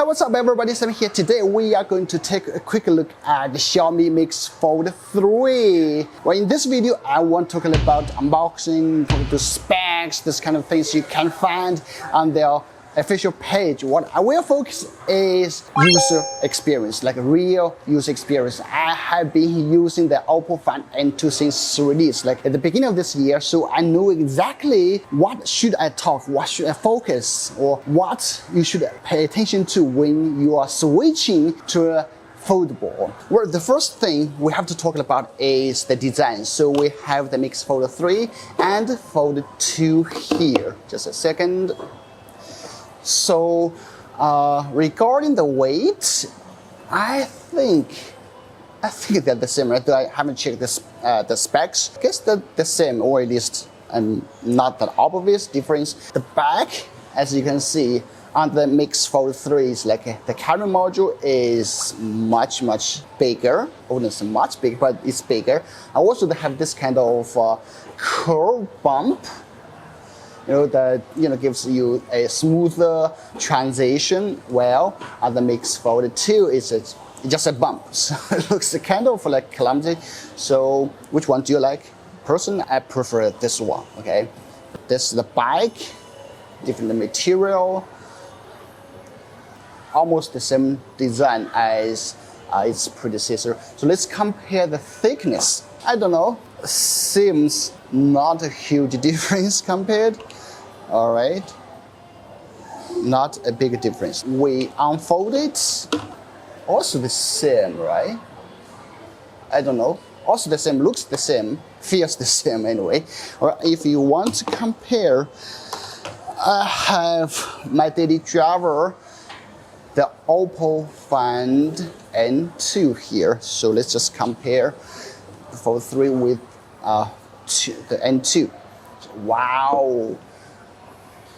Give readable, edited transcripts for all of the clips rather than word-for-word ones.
Hi, what's up everybody, Sami here. Today we are going to take a quick look at the Xiaomi Mix Fold 3. Well, in this video, I want to talk about unboxing, talk to specs, this kind of things you can find on their official page. What I will focus is user experience, like real user experience. I have been using the Oppo Find N2 since release, like at the beginning of this year, so I know exactly what should I talk, what should I focus, or what you should pay attention to when you are switching to a foldable. Well, the first thing we have to talk about is the design. So we have the Mix Fold 3 and Fold 2 here. Just a second. So regarding the weight, I think they're the same, right? I haven't checked the specs. I guess they're the same, or at least not that obvious difference. The back, as you can see, on the Mix Fold 3 is like the camera module is much bigger. Oh, not much bigger, but it's bigger. And also they have this kind of curve bump. That gives you a smoother transition. Well, on the Mix Fold 2 is just a bump, so it looks kind of like clumsy. So which one do you like? Personally, I prefer this one. Okay, this is the back, different material, almost the same design as its predecessor. So let's compare the thickness. I don't know, seems not a huge difference compared. All right, not a big difference. We unfold it, also the same, right? I don't know, also the same, looks the same, feels the same anyway. Or if you want to compare, I have my daily driver, the Oppo Find N2 here. So let's just compare the Fold 3 with the N2. Wow.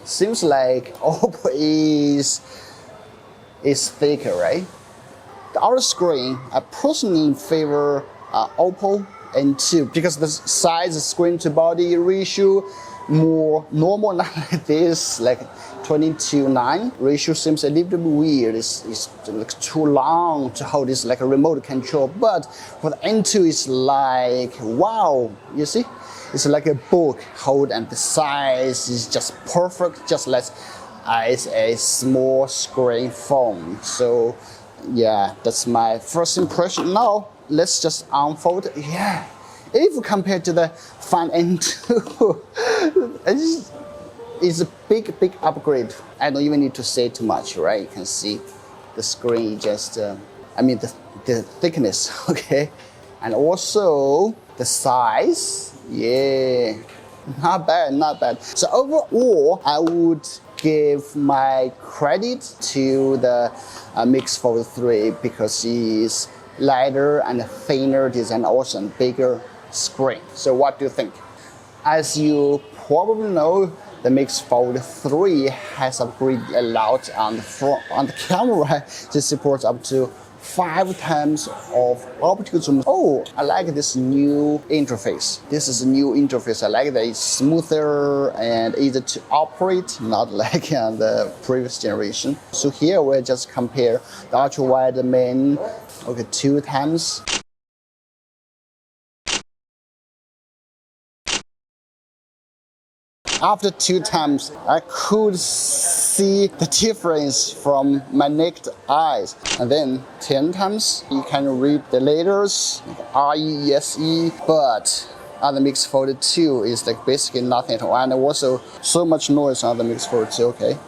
Seems like Oppo is thicker, right? The outer screen, I personally favor Oppo N2 because the size, screen to body ratio, more normal, not like this, like 20:9 ratio seems a little bit weird. It's like too long to hold this like a remote control. But for the N2, it's like, wow, you see? It's like a book hold, and the size is just perfect, just like as a small screen phone. So yeah, that's my first impression. Now let's just unfold. Yeah, if compared to the Find N2, it's a big upgrade. I don't even need to say too much, right? You can see the screen just, the thickness, okay? And also the size. Yeah, not bad. So overall, I would give my credit to the Mix Fold 3 because it's lighter and thinner design, also a bigger screen. So what do you think? As you probably know, the Mix Fold 3 has upgraded a lot on the camera to support up to 5 times of optical zoom. Oh, I like this new interface. This is a new interface. I like that it's smoother and easier to operate, not like on the previous generation. So here we'll just compare the ultra wide main, okay, 2 times. After 2 times, I could see the difference from my naked eyes. And then 10 times, you can read the letters, R-E-S-E, but on the Mix Fold 2 is like basically nothing at all. And also so much noise on the Mix Fold 2, okay?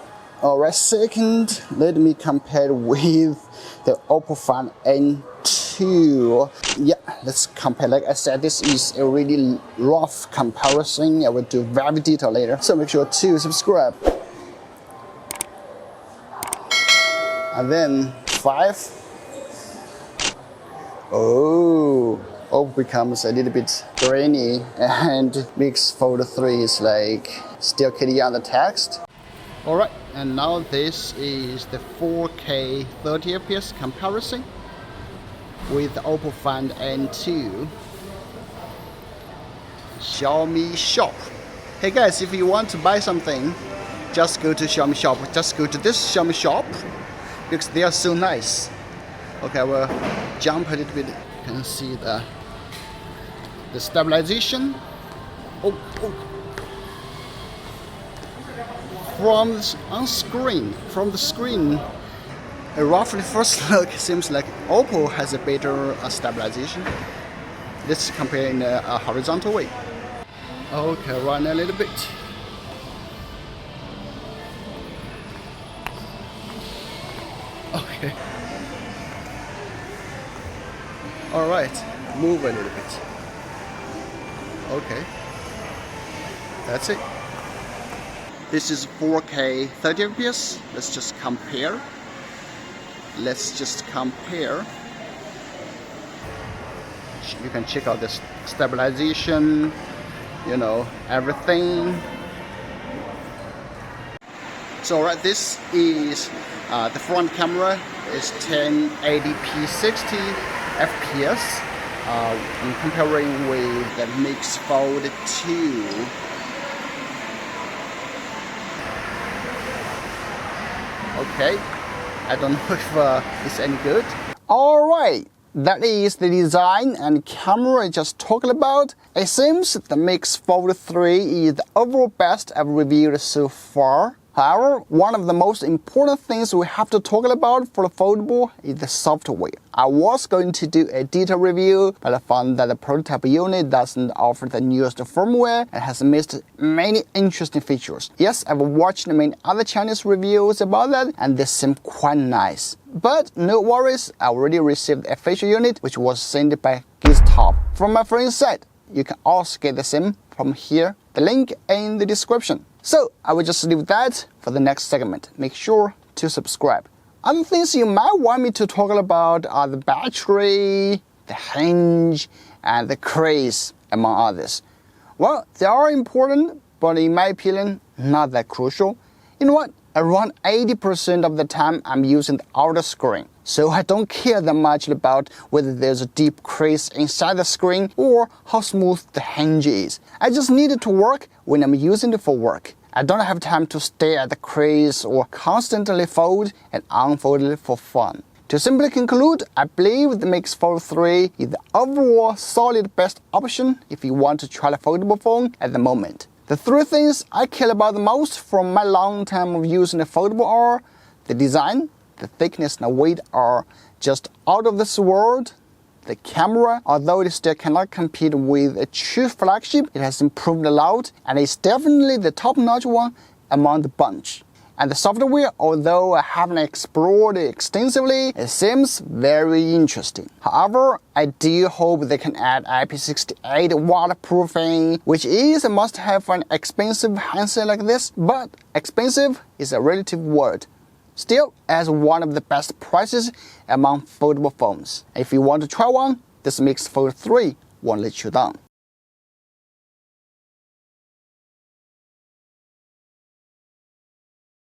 Alright, second, let me compare with the Oppo Find N2. Yeah, let's compare. Like I said, this is a really rough comparison. I will do very detailed later. So make sure to subscribe. And then 5. Oh, becomes a little bit grainy, and Mix Fold 3 is like still kitty on the text. Alright, and now this is the 4K 30 FPS comparison with the Oppo Find N2. Xiaomi shop. Hey guys, if you want to buy something, just go to Xiaomi shop. Just go to this Xiaomi shop because they are so nice. Okay, I will jump a little bit. You can see the stabilization. Oh. From the screen, a roughly first look seems like Oppo has a better stabilization. Let's compare in a horizontal way. Okay, run a little bit. Okay. All right, move a little bit. Okay, that's it. This is 4K 30 FPS. Let's just compare. You can check out this stabilization, you know, everything. So right, this is the front camera is 1080p 60 FPS. In comparing with the Mix Fold 2. Okay, I don't know if it's any good. Alright, that is the design and camera I just talked about. It seems the Mix Fold 3 is the overall best I've reviewed so far. However, one of the most important things we have to talk about for the foldable is the software. I was going to do a detailed review, but I found that the prototype unit doesn't offer the newest firmware and has missed many interesting features. Yes, I've watched many other Chinese reviews about that, and they seem quite nice. But no worries, I already received a official unit which was sent by GizTop. From my friend's side, you can also get the same from here, the link in the description. So I will just leave that for the next segment. Make sure to subscribe. Other things you might want me to talk about are the battery, the hinge, and the case, among others. Well, they are important, but in my opinion, not that crucial. You know what? Around 80% of the time I'm using the outer screen. So I don't care that much about whether there's a deep crease inside the screen or how smooth the hinge is. I just need it to work when I'm using it for work. I don't have time to stare at the crease or constantly fold and unfold it for fun. To simply conclude, I believe the Mix Fold 3 is the overall solid best option if you want to try a foldable phone at the moment. The three things I care about the most from my long time of using the foldable are the design, the thickness and weight are just out of this world. The camera, although it still cannot compete with a true flagship, it has improved a lot and is definitely the top-notch one among the bunch. And the software, although I haven't explored it extensively, it seems very interesting. However, I do hope they can add IP68 waterproofing, which is a must-have for an expensive handset like this, but expensive is a relative word. Still, as one of the best prices among foldable phones. If you want to try one, this Mix Fold 3 won't let you down.